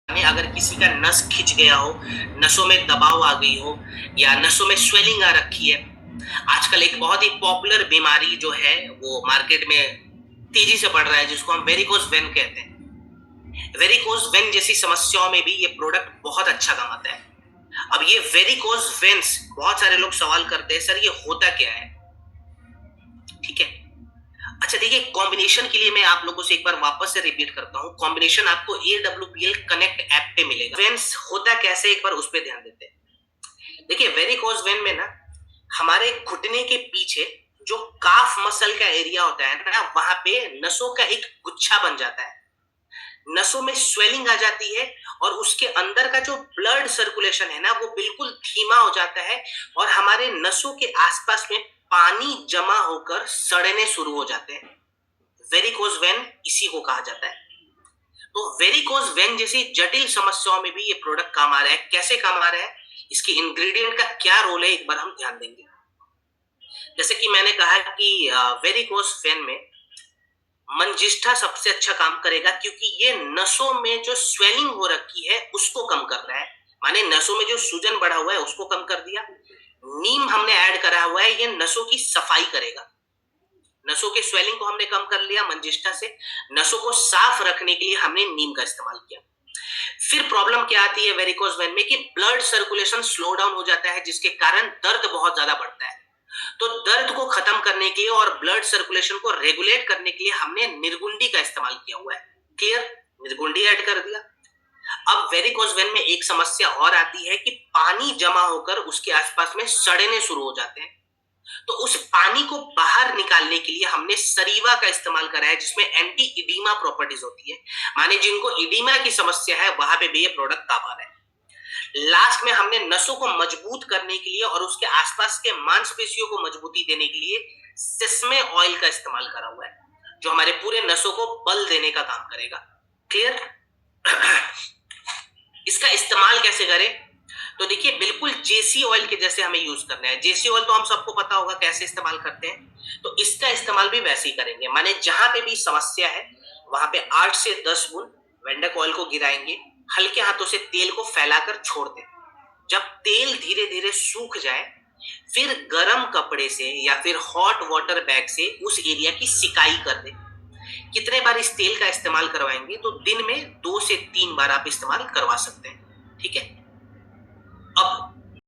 अगर किसी का नस खिंच गया हो, नसों में दबाव आ गई हो या नसों में स्वेलिंग आ रखी है। आजकल एक बहुत ही पॉपुलर बीमारी जो है वो मार्केट में तेजी से बढ़ रहा है, जिसको हम वेरिकोज वेन कहते हैं। वेरिकोज वेन जैसी समस्याओं में भी ये प्रोडक्ट बहुत अच्छा काम आता है। अब ये वेरिकोज वेन्स, बहुत सारे लोग सवाल करते हैं सर ये होता क्या है। ठीक है, अच्छा देखिए, कॉम्बिनेशन के लिए मैं आप लोगों से एक बार वापस से रिपीट करता हूँ। कॉम्बिनेशन आपको AWPL कनेक्ट ऐप पे मिलेगा। वेन्स होता कैसे, एक बार उस पे ध्यान देते हैं। देखिए, वेरिकोज वेन में ना हमारे घुटने के पीछे जो काफ मसल का एरिया होता है ना, वहां पे नसों का एक गुच्छा बन जाता है। नसों में स्वेलिंग आ जाती है और उसके अंदर का जो ब्लड सर्कुलेशन है ना वो बिल्कुल धीमा हो जाता है और हमारे नसों के आसपास में पानी जमा होकर सड़ने शुरू हो जाते हैं। वेरिकोज वेन इसी को कहा जाता है। तो वेरिकोज वेन जैसी जटिल समस्याओं में भी ये प्रोडक्ट काम आ रहा है। कैसे काम आ रहा है, इसके इंग्रेडिएंट का क्या रोल है, एक बार हम ध्यान देंगे। जैसे कि मैंने कहा कि वेरिकोज वेन में मंजिष्ठा सबसे अच्छा काम करेगा, क्योंकि ये नसों में जो स्वेलिंग हो रखी है उसको कम कर रहा है। माने नसों में जो सूजन बढ़ा हुआ है उसको कम कर दिया। नीम हमने ऐड करा हुआ है, ये नसों की सफाई करेगा। नसों के स्वेलिंग को हमने कम कर लिया मंजिष्ठा से। नसों को साफ रखने के लिए हमने नीम का इस्तेमाल किया। फिर प्रॉब्लम क्या आती है वेरिकोज वेन में कि ब्लड सर्कुलेशन स्लो डाउन हो जाता है, जिसके कारण दर्द बहुत ज्यादा बढ़ता है। तो दर्द को खत्म करने के लिए और ब्लड सर्कुलेशन को रेगुलेट करने के लिए हमने निर्गुंडी का इस्तेमाल किया हुआ है। क्लियर, निर्गुंडी ऐड कर दिया। अब वेरिकोज वेन में एक समस्या और आती है कि पानी जमा होकर उसके आसपास में सड़ने शुरू हो जाते हैं। तो उस पानी को बाहर निकालने के लिए हमने सरीवा का इस्तेमाल करा है, जिसमें एंटी इडीमा प्रॉपर्टीज होती है। माने जिनको इडीमा की समस्या है वहां पे भी ये प्रोडक्ट काम आ रहा है। लास्ट में हमने नसों को मजबूत करने के लिए और उसके आसपास के मांसपेशियों को मजबूती देने के लिए सेसमे ऑयल का इस्तेमाल करा हुआ है, जो हमारे पूरे नसों को बल देने का काम करेगा। क्लियर? इसका इस्तेमाल कैसे करें, तो देखिए बिल्कुल जेसी ऑयल के जैसे हमें यूज करना है। जेसी ऑयल तो हम सबको पता होगा कैसे इस्तेमाल करते हैं, तो इसका इस्तेमाल भी वैसे ही करेंगे। माने जहां पे भी समस्या है वहां पे 8 से 10 बूंद वेंडक ऑयल को गिराएंगे, हल्के हाथों से तेल को फैलाकर छोड़ दें। जब तेल धीरे धीरे सूख जाए, फिर गर्म कपड़े से या फिर हॉट वाटर बैग से उस एरिया की सिकाई कर दें। कितने बार इस तेल का इस्तेमाल करवाएंगे, तो दिन में 2 से 3 बार आप इस्तेमाल करवा सकते हैं। ठीक है, अब